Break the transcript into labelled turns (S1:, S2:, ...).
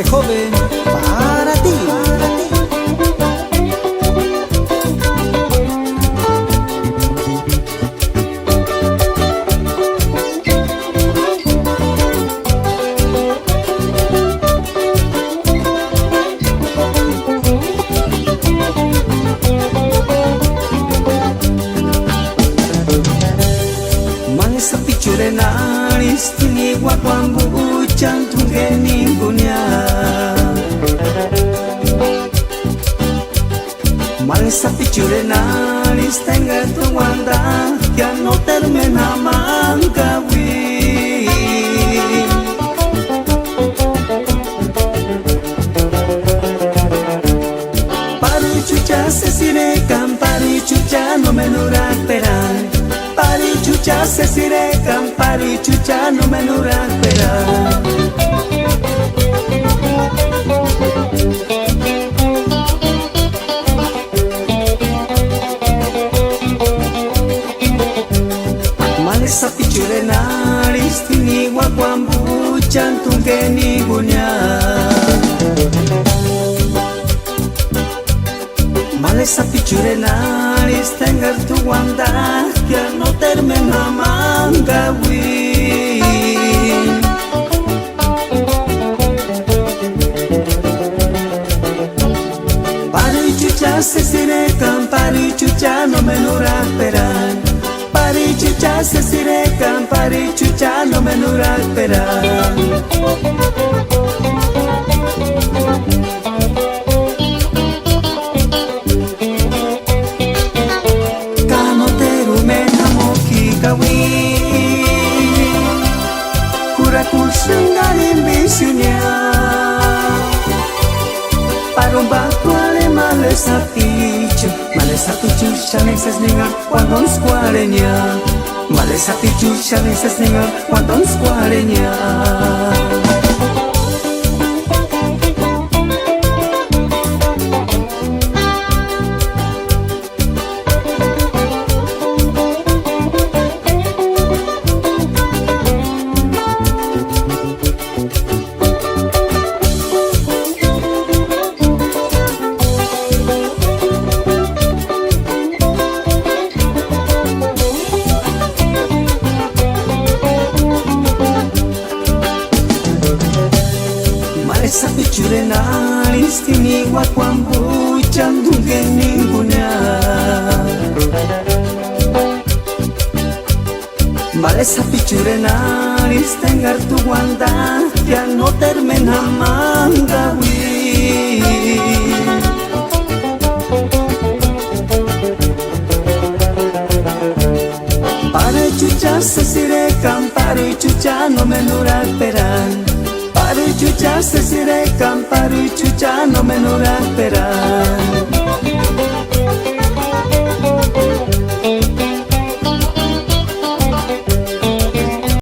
S1: siempre joven para ti.
S2: Sa picture naris tini wakwang buchan tunggeni gunya Sa picture naris tenga tuwanda ya no termina mangkawi Pari chucha se sirekan, pari chucha no me duran peran Pari chucha se sirekan, pari chucha no me duran peran Sa picture naris tini wakwang buchan tunggeni gunya Sa picture naris tengar tu wanda ya no termina manggawi Pari chucha se sirekan, pari chucha no me duran peran Pari chucha se sirekan, pari chucha no me duran peran Kurakul senggalim bisunya Parumba kuale male sapichu Chanexes ninga cuando squareña Male sapichu chanexes ninga cuando squareña Sa picture naris tini wakwang buchan tunggeni gunya Sa picture naris tengar tu wanda ya no termina manggawi Pari chucha se sirekan, pari chucha no me duran peran Pari chucha se sirekan, pari chucha no me duran peran